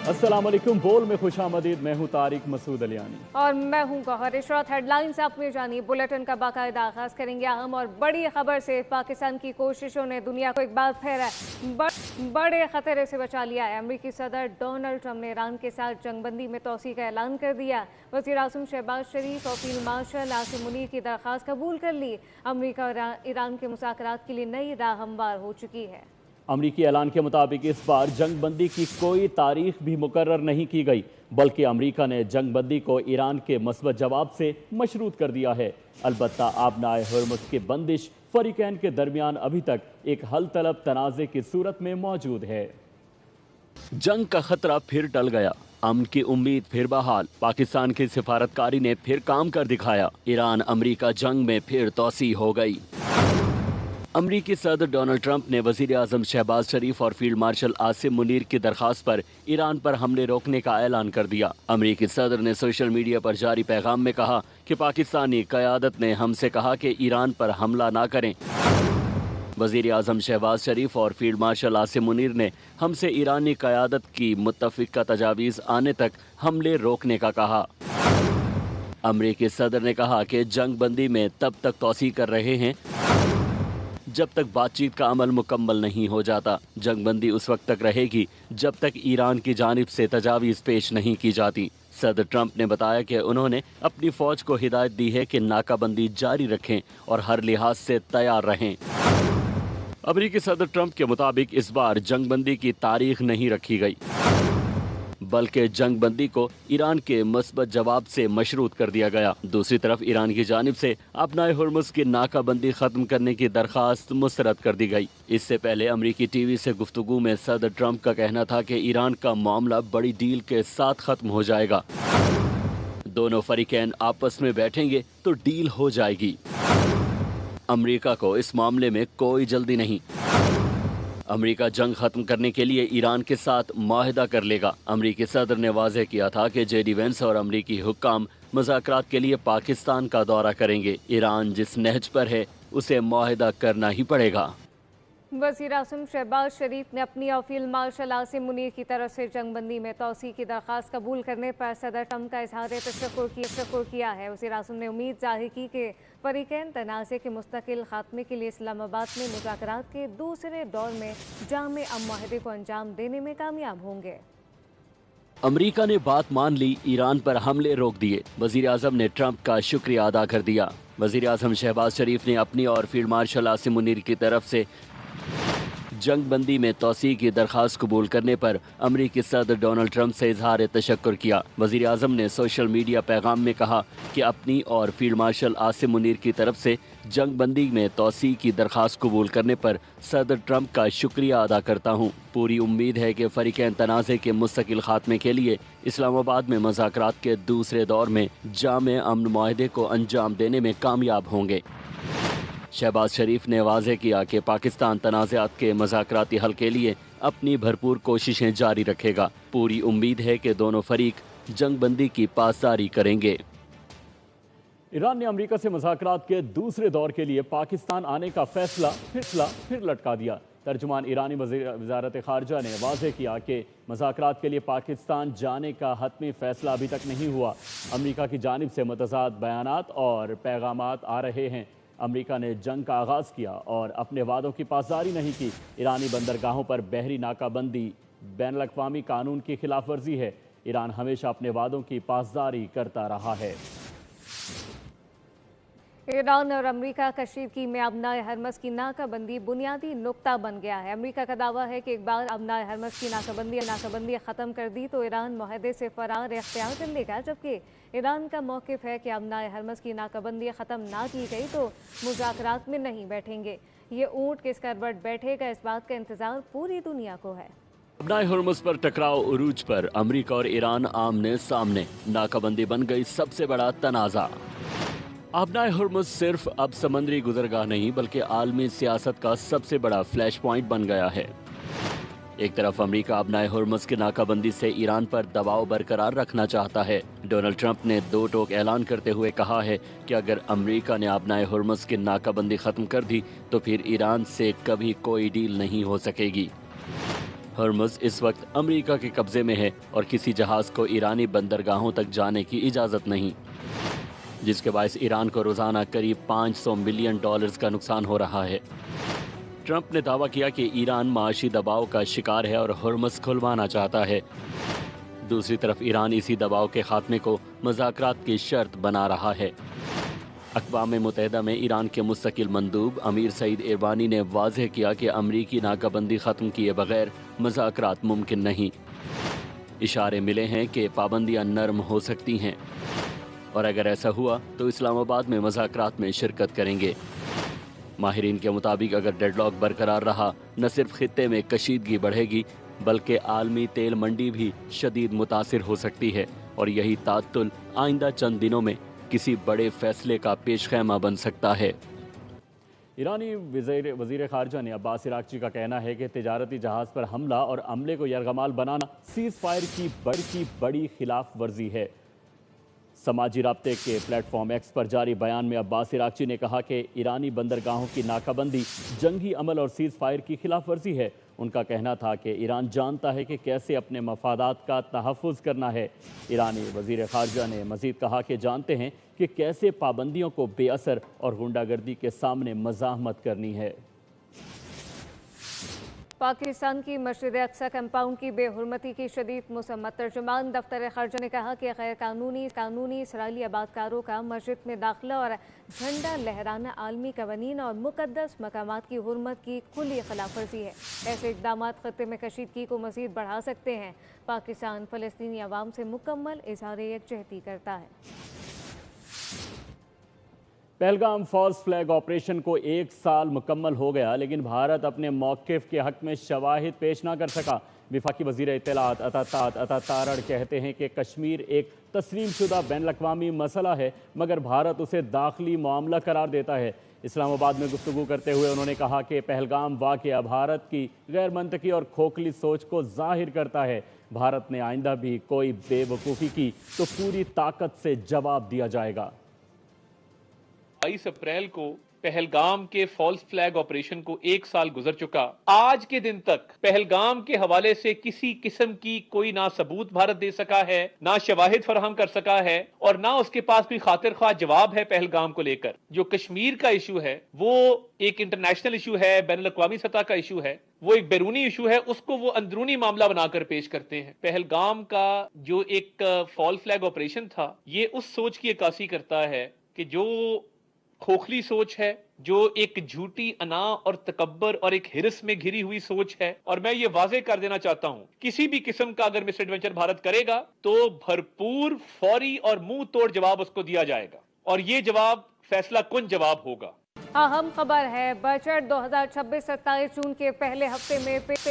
अस्सलाम वालेकुम। बोल में खुश आमदीद। मैं हूँ तारिक मसूद अलियानी और मैं हूँ गौहर इशरत। हेडलाइंस आप में जानिए। बुलेटिन का बाकायदा आगाज करेंगे अहम और बड़ी खबर से। पाकिस्तान की कोशिशों ने दुनिया को एक बार फिर बड़े खतरे से बचा लिया है। अमरीकी सदर डोनाल्ड ट्रंप ने ईरान के साथ जंगबंदी में तोसी का ऐलान कर दिया। वज़ीर आज़म शहबाज शरीफ और फील्ड मार्शल आसिम मुनीर की दरख्वास्त कबूल कर ली। अमरीका और ईरान के मुज़ाकरात के लिए नई राह हमवार हो चुकी है। अमरीकी ऐलान के मुताबिक इस बार जंग बंदी की कोई तारीख भी मुकर्रर नहीं की गई, बल्कि अमरीका ने जंग बंदी को ईरान के मस्बत जवाब से मशरूत कर दिया है। अलबत्ता आबनाए हुर्मुज़ की बंदिश फरीकैन के दरमियान अभी तक एक हल तलब तनाज़े की सूरत में मौजूद है। जंग का खतरा फिर टल गया, अमन की उम्मीद फिर बहाल। पाकिस्तान की सिफारतकारी ने फिर काम कर दिखाया। ईरान अमरीका जंग में फिर तोसी हो गई। अमरीकी सदर डोनाल्ड ट्रंप ने वज़ीर आज़म शहबाज शरीफ और फील्ड मार्शल आसिम मुनीर की दरख्वास्त पर ईरान पर हमले रोकने का ऐलान कर दिया। अमरीकी सदर ने सोशल मीडिया पर जारी पैगाम में कहा कि पाकिस्तानी क़यादत ने हमसे कहा कि ईरान पर हमला ना करें। वज़ीर आज़म शहबाज शरीफ और फील्ड मार्शल आसिम मुनीर ने हमसे ईरानी क़यादत की मुत्तफ़िक़ा तजावीज़ आने तक हमले रोकने का कहा। अमरीकी सदर ने कहा कि जंग बंदी में तब तक तोसी कर रहे हैं जब तक बातचीत का अमल मुकम्मल नहीं हो जाता। जंग बंदी उस वक्त तक रहेगी जब तक ईरान की जानिब से तजावीज़ पेश नहीं की जाती। सदर ट्रंप ने बताया कि उन्होंने अपनी फ़ौज को हिदायत दी है कि नाकाबंदी जारी रखें और हर लिहाज से तैयार रहें। अमरीकी सदर ट्रंप के मुताबिक इस बार जंग बंदी की तारीख नहीं रखी गई, बल्कि जंग बंदी को ईरान के मस्बत जवाब से मशरूत कर दिया गया। दूसरी तरफ ईरान की जानिब से अपनाए हुर्मुज़ की नाकाबंदी ख़त्म करने की दरख्वास्त मुस्तरद कर दी गई। इससे पहले अमरीकी टीवी से गुफ्तगू में सदर ट्रंप का कहना था कि ईरान का मामला बड़ी डील के साथ ख़त्म हो जाएगा। दोनों फरीकैन आपस में बैठेंगे तो डील हो जाएगी। अमरीका को इस मामले में कोई जल्दी नहीं। अमरीका जंग खत्म करने के लिए ईरान के साथ मुआहदा कर लेगा। अमरीकी सदर ने वाज़ेह किया था कि जेडी वेंस और अमरीकी हुक्काम मुज़ाकरात के लिए पाकिस्तान का दौरा करेंगे। ईरान जिस नहज पर है उसे मुआहदा करना ही पड़ेगा। वज़ीर आज़म शहबाज शरीफ ने अपनी और फील्ड मार्शल आसिम मुनीर की तरफ से जंग बंदी में तोसी की दरख्वास्त कबूल करने पर सदर ट्रंप का इजहार तशक्कुर किया है। वज़ीर आज़म ने उम्मीद जाहिर की कि फरीकैन तनाज़े के मुस्तकिल खात्मे के लिए इस्लामाबाद में मुज़ाकरात के दूसरे दौर में जामे मुआहदे को अंजाम देने में कामयाब होंगे। अमरीका ने बात मान ली, ईरान पर हमले रोक दिए। वज़ीर आज़म ने ट्रंप का शुक्रिया अदा कर दिया। वज़ीर आज़म शहबाज शरीफ ने अपनी और फील्ड मार्शल आसिम मुनीर की तरफ से जंग बंदी में तोसी की दरख्वास्त कबूल करने पर अमरीकी सदर डोनाल्ड ट्रंप से इजहार तशक्कुर किया। वज़ीर आज़म ने सोशल मीडिया पैगाम में कहा कि अपनी और फील्ड मार्शल आसिम मुनीर की तरफ से जंग बंदी में तोसी की दरख्वास्त कबूल करने पर सदर ट्रंप का शुक्रिया अदा करता हूँ। पूरी उम्मीद है कि फरीकैन तनाज़े के मुस्तकिल खात्मे के लिए इस्लामाबाद में मुज़ाकरात के दूसरे दौर में जामे अमन मुआहदे को अंजाम देने में कामयाब होंगे। शहबाज शरीफ ने वाज़ेह किया कि पाकिस्तान तनाज़ात के मुज़ाकराती हल के लिए अपनी भरपूर कोशिशें जारी रखेगा। पूरी उम्मीद है कि दोनों फरीक जंग बंदी की पासदारी करेंगे। ईरान ने अमरीका से मुज़ाकरात के दूसरे दौर के लिए पाकिस्तान आने का फैसला फिर लटका दिया। तर्जुमान ईरानी वज़ारत ख़ारजा ने वाज़ेह किया कि मुज़ाकरात के लिए पाकिस्तान जाने का हतमी फ़ैसला अभी तक नहीं हुआ। अमरीका की जानिब से मुतज़ाद बयानात और पैगामात आ रहे हैं। अमरीका ने जंग का आगाज़ किया और अपने वादों की पासदारी नहीं की। ईरानी बंदरगाहों पर बहरी नाकाबंदी बैनुल-अक़वामी कानून की खिलाफ वर्जी है। ईरान हमेशा अपने वादों की पासदारी करता रहा है। ईरान और अमरीका कशीदगी में अबनाए हरमज़ की नाकाबंदी बुनियादी नुक्ता बन गया है। अमरीका का दावा है कि एक बार अबनाए हरमज़ की नाकाबंदी ख़त्म कर दी तो ईरान मुआहदे से फ़रार इख्तियार कर लेगा, जबकि ईरान का मौक़िफ़ है कि अबनाए हरमज़ की नाकाबंदी ख़त्म ना की गई तो मुज़ाकरात में नहीं बैठेंगे। ये ऊँट किस करवट बैठेगा, इस बात का इंतज़ार पूरी दुनिया को है। अबनाए हुर्मुज़ पर टकराव उरूज पर, अमरीका और ईरान आमने सामने, नाकाबंदी बन गई सबसे बड़ा तनाज़ा। अबनाए हुर्मुज़ सिर्फ अब समंदरी गुज़रगाह नहीं बल्कि आलमी सियासत का सबसे बड़ा फ्लैश पॉइंट बन गया है। एक तरफ अमरीका अबनाए हुर्मुज़ की नाकाबंदी से ईरान पर दबाव बरकरार रखना चाहता है। डोनाल्ड ट्रंप ने दो टोक ऐलान करते हुए कहा है कि अगर अमरीका ने अबनाए हुर्मुज़ की नाकाबंदी ख़त्म कर दी तो फिर ईरान से कभी कोई डील नहीं हो सकेगी। हर्मुज़ इस वक्त अमेरिका के कब्जे में है और किसी जहाज को ईरानी बंदरगाहों तक जाने की इजाज़त नहीं, जिसके बायस ईरान को रोज़ाना करीब $500 मिलियन का नुकसान हो रहा है। ट्रंप ने दावा किया कि ईरान माशी दबाव का शिकार है और हर्मुज़ खुलवाना चाहता है। दूसरी तरफ ईरान इसी दबाव के खात्मे को मुज़ाकरात की शर्त बना रहा है। अक़वाम मुत्तहिदा में ईरान के मुस्तकिल मंदूब अमीर सईद इरवानी ने वाज़ेह किया कि अमरीकी नाकाबंदी ख़त्म किए बगैर मुज़ाकरात मुमकिन नहीं। इशारे मिले हैं कि पाबंदियाँ नरम हो सकती हैं और अगर ऐसा हुआ तो इस्लामाबाद में मुज़ाकरात में शिरकत करेंगे। माहिरीन के मुताबिक अगर डेडलॉक बरकरार रहा, न सिर्फ खित्ते में कशीदगी बढ़ेगी बल्कि आलमी तेल मंडी भी शदीद मुतासिर हो सकती है और यही ताअत्तुल आइंदा चंद दिनों में किसी बड़े फैसले का पेशखैमा बन सकता है। ईरानी वज़ीर ख़ारजा ने अब्बास इराक़ची का कहना है कि तिजारती जहाज़ पर हमला और अमले को यरगमाल बनाना सीज़ फायर की बड़ी खिलाफ वर्जी है। समाजी राब्ते के प्लेटफॉर्म एक्स पर जारी बयान में अब्बास इराक़ची ने कहा कि ईरानी बंदरगाहों की नाकाबंदी जंगी अमल और सीज़ फायर की खिलाफ वर्जी है। उनका कहना था कि ईरान जानता है कि कैसे अपने मफादात का तहफ़्फ़ुज़ करना है। ईरानी वज़ीर ख़ारजा ने मज़ीद कहा कि जानते हैं कि कैसे पाबंदियों को बेअसर और गुंडागर्दी के सामने मज़ाहमत करनी है। पाकिस्तान की मस्जिद अक्सा कंपाउंड की बेहुरमती की शदीद मुसम्मत। तर्जुमान दफ्तर खर्जा ने कहा कि गैर कानूनी इसराइली आबादकारों का मस्जिद में दाखिला और झंडा लहराना आलमी कवानीन और मुकद्दस मकामात की हुर्मत की खुली खिलाफ वर्जी है। ऐसे इक़दाम खत्ते में कशीदगी को मज़ीद बढ़ा सकते हैं। पाकिस्तान फ़लस्तीनी अवाम से मुकम्मल इज़हार यकजहती करता है। पहलगाम फॉल्स फ्लैग ऑपरेशन को 1 साल मुकम्मल हो गया, लेकिन भारत अपने मौक़िफ़ के हक़ में शवाहिद पेश ना कर सका। वफाकी वज़ीर इत्तलाआत अता तारड़ कहते हैं कि कश्मीर एक तस्लीम शुदा बैन अक़वामी मसला है, मगर भारत उसे दाखिली मामला करार देता है। इस्लामाबाद में गुफ्तगू करते हुए उन्होंने कहा कि पहलगाम वाक़या भारत की गैर मंतकी और खोखली सोच को ज़ाहिर करता है। भारत ने आइंदा भी कोई बेवकूफ़ी की तो पूरी ताकत से जवाब दिया जाएगा। 22 अप्रैल को पहलगाम के फॉल्स फ्लैग ऑपरेशन को 1 साल गुजर चुका। आज के दिन तक पहलगाम के हवाले से किसी किस्म की कोई ना सबूत भारत दे सका है, ना शवाहिद फराहम कर सका है और ना उसके पास कोई खातिर ख्वाह जवाब है पहलगाम को लेकर। जो कश्मीर का इशू है वो एक इंटरनेशनल इशू है, बैनुल अक़वामी सतह का इशू है, वो एक बैरूनी इशू है, उसको वो अंदरूनी मामला बनाकर पेश करते हैं। पहलगाम का जो एक फॉल्स फ्लैग ऑपरेशन था, ये उस सोच की अक्कासी करता है कि जो खोखली सोच है, जो एक झूठी अना और तकब्बर और एक हिरस में घिरी हुई सोच है। और मैं ये वाज़ेह कर देना चाहता हूं, किसी भी किस्म का अगर मिस एडवेंचर भारत करेगा तो भरपूर, फौरी और मुंह तोड़ जवाब उसको दिया जाएगा और ये जवाब फैसला कुन जवाब होगा। अहम खबर है, बजट 2026-27 जून के पहले हफ्ते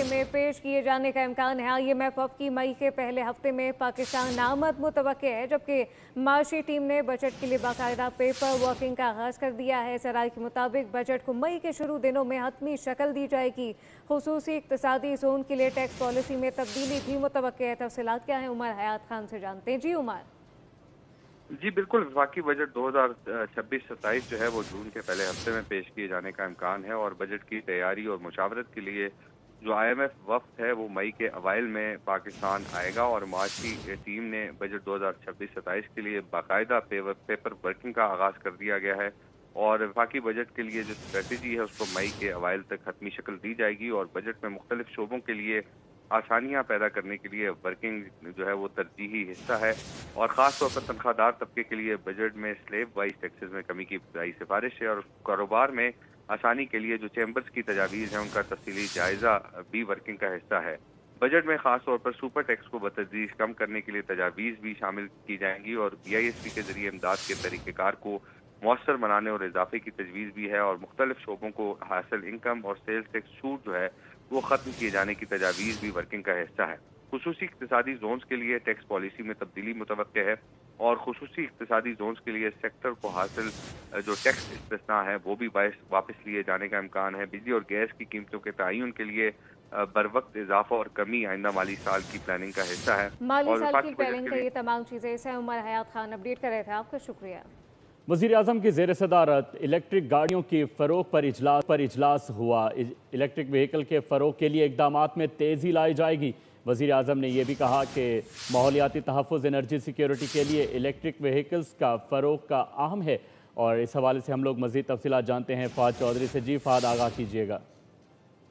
में पेश किए जाने का इम्कान है। IMF की मई के पहले हफ्ते में पाकिस्तान आमद मुतवक्के है, जबकि माशी टीम ने बजट के लिए बाकायदा पेपर वर्किंग का आगाज़ कर दिया है। ज़राए के मुताबिक बजट को मई के शुरू दिनों में हतमी शक्ल दी जाएगी। खुसूसी इक़्तिसादी जोन के लिए टैक्स पॉलिसी में तब्दीली भी मुतवक्के है। तफसीलात क्या है, उमर हयात खान से जानते हैं। जी उमर। जी बिल्कुल, वफाकी बजट 2026-27 जो है वो जून के पहले हफ्ते में पेश किए जाने का इम्कान है और बजट की तैयारी और मुशावरत के लिए जो IMF वफ़द है वो मई के अवाइल में पाकिस्तान आएगा और माशी टीम ने बजट 2026-27 के लिए बाकायदा पेपर वर्किंग का आगाज़ कर दिया गया है और वफाकी बजट के लिए जो स्ट्रेटजी है उसको मई के अवाइल तक हतमी शक्ल दी जाएगी और बजट में मुख्तलिफ शोबों के लिए आसानियां पैदा करने के लिए वर्किंग जो है वो तरजीही हिस्सा है और ख़ास तौर पर तनख्वाहदार तबके के लिए बजट में स्लेब वाइज टैक्सेस में कमी की सिफारिश है और कारोबार में आसानी के लिए जो चैम्बर्स की तजावीज़ हैं उनका तफसीली जायज़ा भी वर्किंग का हिस्सा है। बजट में ख़ास तौर पर सुपर टैक्स को बतदरीज कम करने के लिए तजावीज़ भी शामिल की जाएंगी और BISP के ज़रिए इमदाद के तरीक़ेकार को मौसर बनाने और इजाफे की तजवीज़ भी है और मुख्तलिफ शोबों को हासिल इनकम और सेल्स टैक्स छूट जो है वो ख़त्म किए जाने की तजावीज़ भी वर्किंग का हिस्सा है। खुसूसी इक़्तिसादी जोन्स के लिए टैक्स पॉलिसी में तब्दीली मुतवक्के है और खुसूसी इक़्तिसादी जोन्स के लिए सेक्टर को हासिल जो टैक्स इस्तिस्ना है वो भी वापस लिए जाने का इम्कान है। बिजली और गैस की कीमतों के तयन के लिए बर वक्त इजाफा और कमी आइंदा माली साल की प्लानिंग का हिस्सा है। माली साल की प्लानिंग का ये तमाम चीज़ें, इसे उमर हयात खान अपडेट कर रहे थे। आपका शुक्रिया। वज़ीर आज़म की ज़ेर सदारत इलेक्ट्रिक गाड़ियों की फ़रोग़ पर इजलास हुआ। इलेक्ट्रिक व्हीकल के फ़रोग़ के लिए इक़दामात में तेज़ी लाई जाएगी। वज़ीर आज़म ने यह भी कहा कि माहौलियाती तहफ़्फ़ुज़, एनर्जी सिक्योरिटी के लिए इलेक्ट्रिक व्हीकल्स का फ़रोग़ का अहम है। और इस हवाले से हम लोग मज़ीद तफ़सीलात जानते हैं फ़ाद चौधरी से। जी फ़ाद, आगाह कीजिएगा।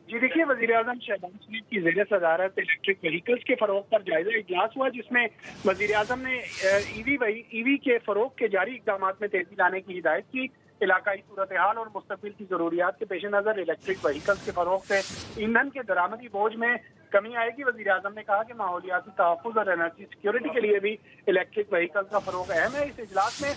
जी देखिए, वज़ीर आज़म शहबाज शरीफ की ज़ेर सदारत इलेक्ट्रिक व्हीकल्स के फ़रोग़ पर जायज़ा इजलास हुआ, जिसमें वज़ीर आज़म ने ईवी के फ़रोग़ के जारी इक़दामात में तेज़ी लाने की हिदायत की। इलाकाई सूरत हाल और मुस्तक़बिल की ज़रूरियात के पेश नज़र इलेक्ट्रिक व्हीकल्स के फ़रोग़ से ईंधन के दरामदी बोझ में कमी आएगी। वज़ीर आज़म ने कहा कि माहौलियाती तहफ़्फ़ुज़ और एनर्जी सिक्योरिटी के लिए भी इलेक्ट्रिक व्हीकल्स का फ़रोग़ अहम है। इस इजलास में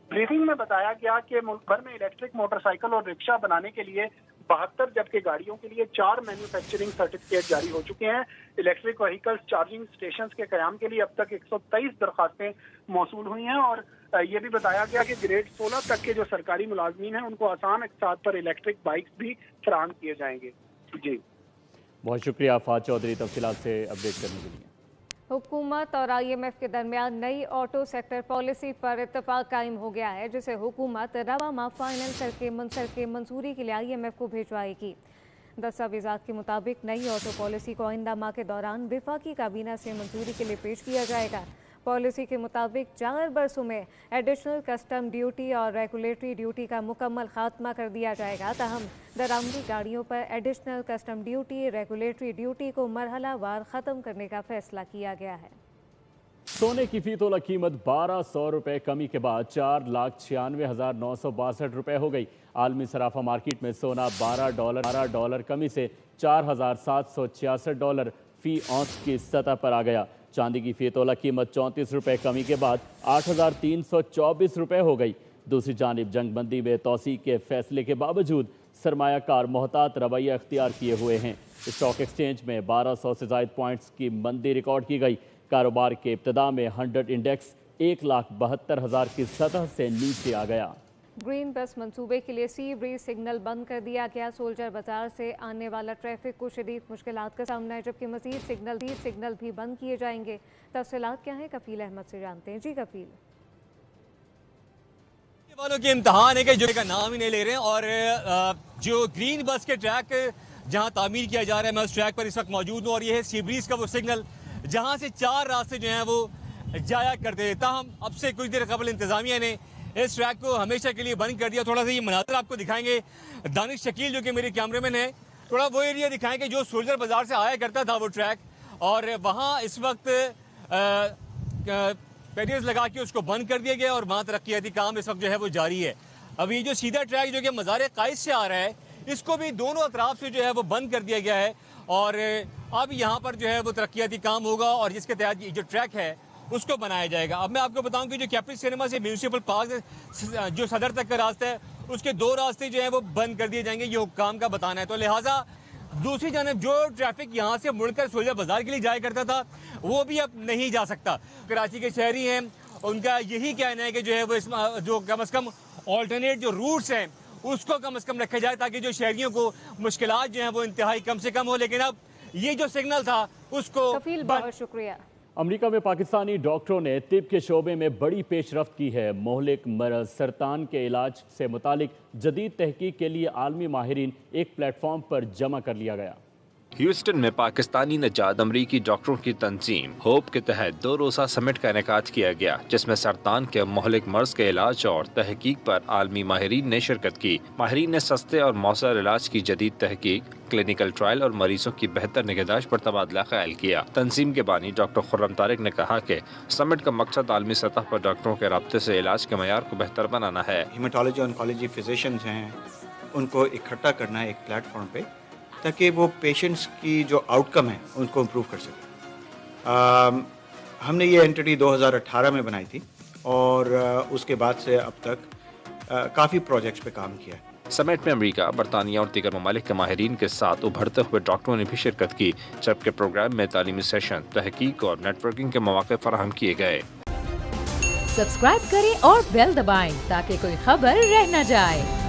ब्रीफिंग में बताया गया कि मुल्क भर में इलेक्ट्रिक मोटरसाइकिल और रिक्शा बनाने के लिए 72 जबकि गाड़ियों के लिए 4 मैन्युफैक्चरिंग सर्टिफिकेट जारी हो चुके हैं। इलेक्ट्रिक व्हीकल्स चार्जिंग स्टेशन के क़याम के लिए अब तक 123 दरखास्तें मौसूल हुई हैं। और ये भी बताया गया कि ग्रेड 16 तक के जो सरकारी मुलाजमीन हैं उनको आसान अक़सात पर इलेक्ट्रिक बाइक्स भी फराहम किए जाएंगे। जी बहुत शुक्रिया फ़ाद चौधरी तफ़सीलात से अपडेट करने के लिए। हुकूमत और IMF के दरमियान नई ऑटो सेक्टर पॉलिसी पर इत्तफाक कायम हो गया है, जिसे हुकूमत रवा माह फाइनल करके मंजूरी के लिए IMF को भिजवाएगी। दस्तावेज़ात के मुताबिक नई ऑटो पॉलिसी को आइंदा माह के दौरान वफाकी काबीना से मंजूरी के लिए पेश किया जाएगा। पॉलिसी के मुताबिक 4 बरसों में एडिशनल कस्टम ड्यूटी और रेगुलेटरी ड्यूटी का मुकम्मल खात्मा कर दिया जाएगा। ताहम दरामदी गाड़ियों पर additional custom duty, regulatory duty को मरहला वार ख़त्म करने का फैसला किया गया है। सोने की फी तोला कीमत 1200 रुपये कमी के बाद 4,96,962 रुपये हो गई। आलमी सराफा मार्केट में सोना $12 कमी से $4,766 फ़ी औंस की सतह पर आ गया। चांदी की फी तोला कीमत 34 रुपये कमी के बाद 8,324 रुपये हो गई। दूसरी जानिब जंग बंदी में तोसी के फैसले के बावजूद सरमायाकार मोहतात रवैया अख्तियार किए हुए हैं। स्टॉक एक्सचेंज में 1200 से ज़ायद पॉइंट्स की मंदी रिकॉर्ड की गई। कारोबार के इब्तदा में 100 इंडेक्स 1,72,000 की सतह से नीचे आ गया। ग्रीन बस मंसूबे के लिए सी ब्रीज सिग्नल बंद कर दिया गया। सोल्जर बाजार से आने वाला ट्रैफिक को शदीद मुश्किलात का सामना है, जबकि मजीद सिग्नल भी बंद किए जाएंगे। तफसीलात क्या है, कफील अहमद से जानते हैं। जी कफील। वालों के इम्तहान है कि जो का नाम ही नहीं ले रहे हैं। और जो ग्रीन बस के ट्रैक जहां तामीर किया जा रहा है, मैं उस ट्रैक पर इस वक्त मौजूद हूँ। और ये है सी ब्रीज का वो सिग्नल जहां से 4 रास्ते जो हैं वो जाया करते थे। ताहम अब से कुछ देर कबल इंतजामिया ने इस ट्रैक को हमेशा के लिए बंद कर दिया। थोड़ा सा ये मनाज़र आपको दिखाएंगे। दानिश शकील जो कि मेरे कैमरामैन है, थोड़ा वो एरिया दिखाएंगे जो सोल्जर बाजार से आया करता था वो ट्रैक। और वहाँ इस वक्त बैरियर्स लगा के उसको बंद कर दिया गया और वहाँ तरक्याती काम इस वक्त जो है वो जारी है। अब ये जो सीधा ट्रैक जो कि मज़ार कायद से आ रहा है, इसको भी दोनों अतराफ से जो है वो बंद कर दिया गया है। और अब यहाँ पर जो है वो तरक्याती काम होगा और जिसके तहत ये जो ट्रैक है उसको बनाया जाएगा। अब मैं आपको बताऊं कि जो कैप्री सिनेमा से म्यूनिसिपल पार्क जो सदर तक का रास्ता है, उसके 2 रास्ते जो है वो बंद कर दिए जाएंगे। ये हुक्काम का बताना है। तो लिहाजा दूसरी जानब जो ट्रैफिक यहाँ से मुड़कर सोल्जर बाजार के लिए जाया करता था वो भी अब नहीं जा सकता। कराची के शहरी हैं, उनका यही कहना है कि जो है वो जो कम से कम ऑल्टरनेट जो रूट्स हैं उसको कम से कम रखा जाए, ताकि जो शहरियों को मुश्किलात जो हैं वो इंतहाई कम से कम हो। लेकिन अब ये जो सिग्नल था उसको बहुत शुक्रिया। अमेरिका में पाकिस्तानी डॉक्टरों ने तिब के शोबे में बड़ी पेशरफ्त की है। मोहलिक मरज़ सरतान के इलाज से मुतालिक जदीद तहकीक के लिए आलमी माहिरीन एक प्लेटफॉर्म पर जमा कर लिया गया। ह्यूस्टन में पाकिस्तानी नजाद अमरीकी डॉक्टरों की तंजीम होप के तहत 2 रोज़ा समिट का इनेकाद किया गया, जिसमें सरतान के मोहलिक मर्ज के इलाज और तहकीक पर आलमी माहिरीन ने शिरकत की। माहिरीन ने सस्ते और मौसर इलाज की जदीद तहकीक, क्लिनिकल ट्रायल और मरीजों की बेहतर निगहदाश्त पर तबादला ख्याल किया। तंजीम के बानी डॉक्टर खुर्रम तारिक ने कहा कि समिट का मकसद आलमी सतह पर डॉक्टरों के राब्ते से इलाज के मयार को बेहतर बनाना है। हीमेटोलॉजी ऑन्कोलॉजी फिजिशियंस हैं, उनको इकट्ठा करना है एक प्लेटफॉर्म पे, ताकि वो पेशेंट्स की जो आउटकम है उनको इम्प्रूव कर सकें। हमने ये एंटिटी 2018 में बनाई थी और उसके बाद से अब तक काफ़ी प्रोजेक्ट्स पे काम किया है। समिट में अमेरिका, बरतानिया और दीगर ममालिक के माहिरीन के साथ उभरते हुए डॉक्टरों ने भी शिरकत की, जबकि प्रोग्राम में तालीमी सेशन, तहकीक और नेटवर्किंग के मौके फराहम किए गए। सब्सक्राइब करें और बेल दबाएं ताकि कोई खबर रह न जाए।